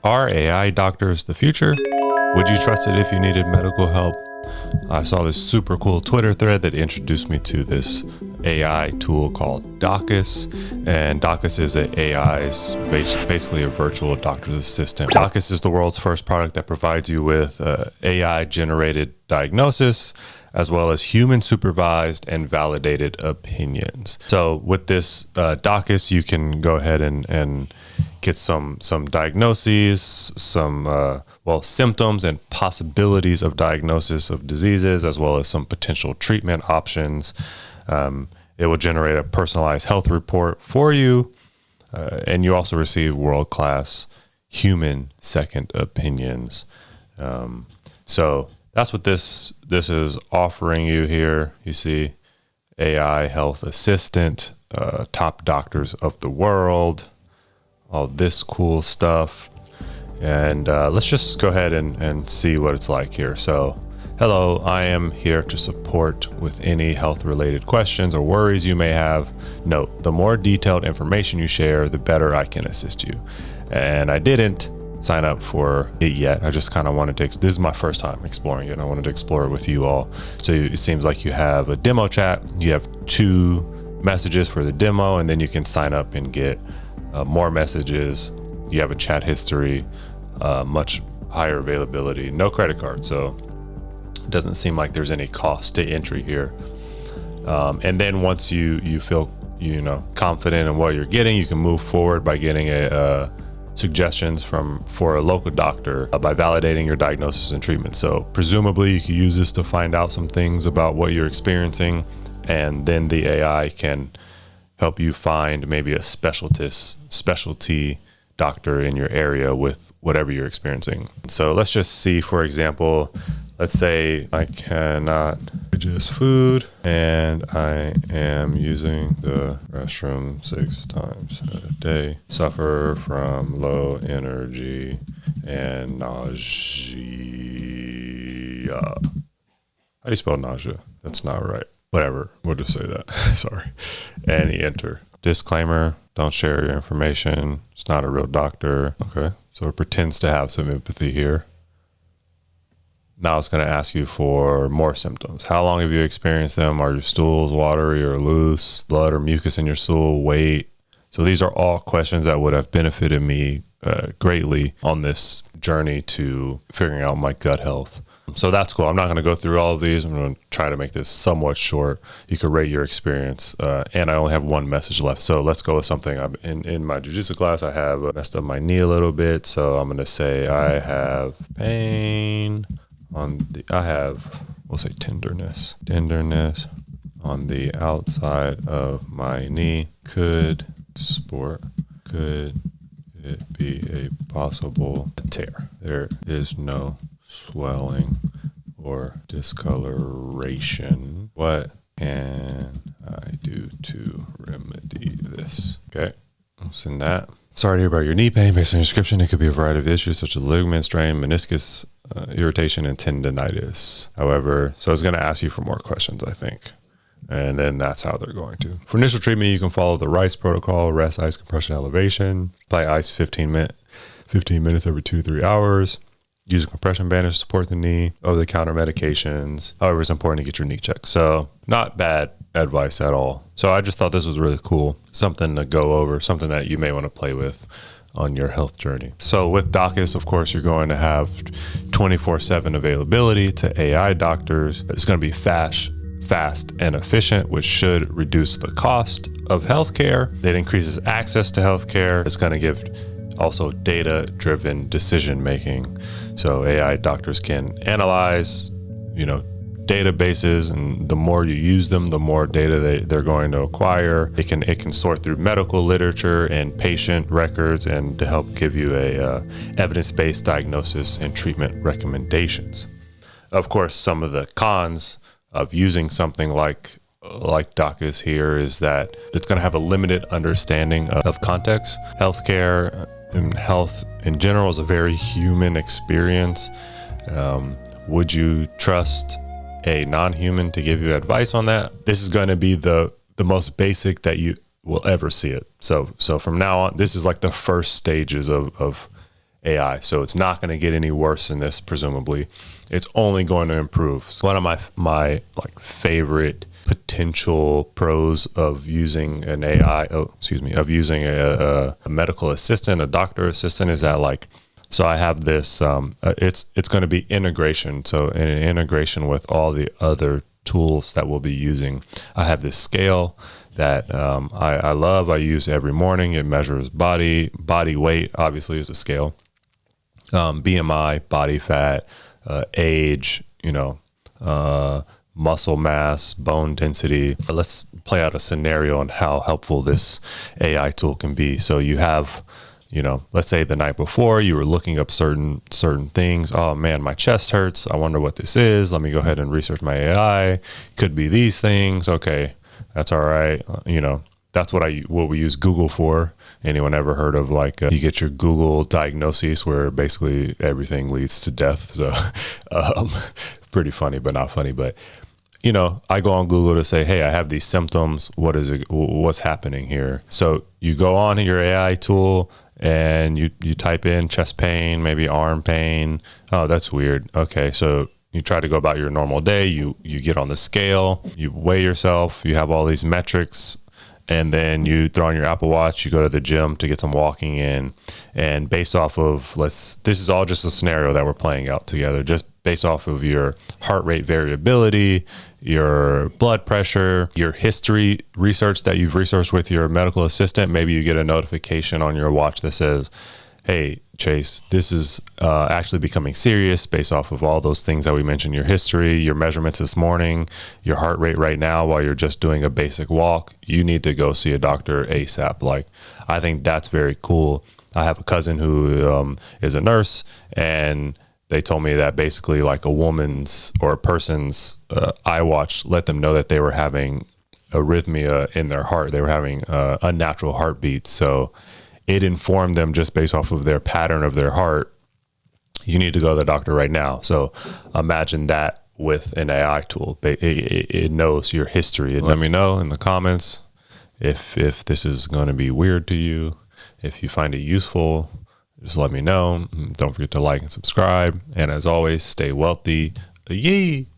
Are AI doctors the future? Would you trust it if you needed medical help? I saw this super cool Twitter thread that introduced me to this AI tool called Docus, and Docus is basically a virtual doctor's assistant. Docus is the world's first product that provides you with AI-generated diagnosis, as well as human supervised and validated opinions. So with this Docus, you can go ahead and get some diagnoses, some symptoms and possibilities of diagnosis of diseases, as well as some potential treatment options. It will generate a personalized health report for you, and you also receive world-class human second opinions. So that's what this is offering you here. You see AI health assistant, top doctors of the world, all this cool stuff. And let's just go ahead and see what it's like here. So, hello, I am here to support with any health-related questions or worries you may have. Note, the more detailed information you share, the better I can assist you. And I didn't sign up for it yet. I just kind of wanted to, this is my first time exploring it, and I wanted to explore it with you all. So it seems like you have a demo chat, you have 2 messages for the demo, and then you can sign up and get more messages. You have a chat history, much higher availability, no credit card. So it doesn't seem like there's any cost to entry here. And then once you feel, confident in what you're getting, you can move forward by getting suggestions for a local doctor by validating your diagnosis and treatment. So presumably you can use this to find out some things about what you're experiencing, and then the AI can help you find maybe a specialty doctor in your area with whatever you're experiencing. So let's just see, for example, let's say I cannot digest food and I am using the restroom 6 times a day, suffer from low energy and nausea. How do you spell nausea? That's not right. Whatever, we'll just say that. Sorry. And enter. Disclaimer, don't share your information. It's not a real doctor. Okay, so it pretends to have some empathy here. Now it's going to ask you for more symptoms. How long have you experienced them? Are your stools watery or loose? Blood or mucus in your stool? Weight? So these are all questions that would have benefited me greatly on this journey to figuring out my gut health. So that's cool. I'm not going to go through all of these. I'm going to try to make this somewhat short. You can rate your experience. And I only have 1 message left. So let's go with something. In my jiu-jitsu class, I have messed up my knee a little bit. So I'm going to say I have pain we'll say tenderness on the outside of my knee. Could it be a possible tear? There is no swelling or discoloration. What can I do to remedy this? Okay, I'll send that. Sorry to hear about your knee pain. Based on your description, it could be a variety of issues such as ligament strain, meniscus irritation, and tendinitis. However, so it's going to ask you for more questions, I think. And then that's how they're going to. For initial treatment, you can follow the RICE protocol: rest, ice, compression, elevation. Apply ice 15 minutes every 2 to 3 hours. Use a compression bandage to support the knee. Over-the-counter medications. However, it's important to get your knee checked. So not bad advice at all. So I just thought this was really cool. Something to go over, something that you may want to play with on your health journey. So with Docus, of course, you're going to have 24/7 availability to AI doctors. It's going to be fast and efficient, which should reduce the cost of healthcare. It increases access to healthcare. It's going to give also data-driven decision-making. So AI doctors can analyze, databases, and the more you use them, the more data they're going to acquire. It can sort through medical literature and patient records, and to help give you a evidence-based diagnosis and treatment recommendations. Of course, some of the cons of using something like Docus here is that it's going to have a limited understanding of context. Healthcare and health in general is a very human experience. Would you trust a non-human to give you advice on that? This is going to be the most basic that you will ever see it. So from now on, this is like the first stages of AI. So it's not going to get any worse than this, presumably. It's only going to improve. So one of my like favorite potential pros of using an AI, of using a medical assistant, a doctor assistant, is that like, so I have this, it's going to be integration. So an integration with all the other tools that we'll be using. I have this scale that I love. I use every morning. It measures body weight, obviously, is a scale. BMI, body fat, age, muscle mass, bone density. Let's play out a scenario on how helpful this AI tool can be. So you have, let's say the night before you were looking up certain things. Oh man, my chest hurts. I wonder what this is. Let me go ahead and research my AI. Could be these things. Okay, that's all right. That's what we use Google for. Anyone ever heard of like you get your Google diagnoses where basically everything leads to death? So pretty funny, but not funny. But I go on Google to say, hey, I have these symptoms. What is it? What's happening here? So you go on your AI tool and you type in chest pain, maybe arm pain. Oh, that's weird. Okay, so you try to go about your normal day. You get on the scale. You weigh yourself. You have all these metrics. And then you throw on your Apple Watch, you go to the gym to get some walking in. And based off of, this is all just a scenario that we're playing out together, just based off of your heart rate variability, your blood pressure, your history research that you've researched with your medical assistant. Maybe you get a notification on your watch that says, hey, Chase, this is actually becoming serious based off of all those things that we mentioned, your history, your measurements this morning, your heart rate right now while you're just doing a basic walk. You need to go see a doctor ASAP. Like, I think that's very cool. I have a cousin who is a nurse, and they told me that basically like a woman's or a person's iWatch let them know that they were having arrhythmia in their heart. They were having unnatural heartbeats. So it informed them just based off of their pattern of their heart, you need to go to the doctor right now. So imagine that with an AI tool. It knows your history. Let me know in the comments if this is going to be weird to you. If you find it useful, just let me know. Don't forget to like and subscribe. And as always, stay wealthy. Yee!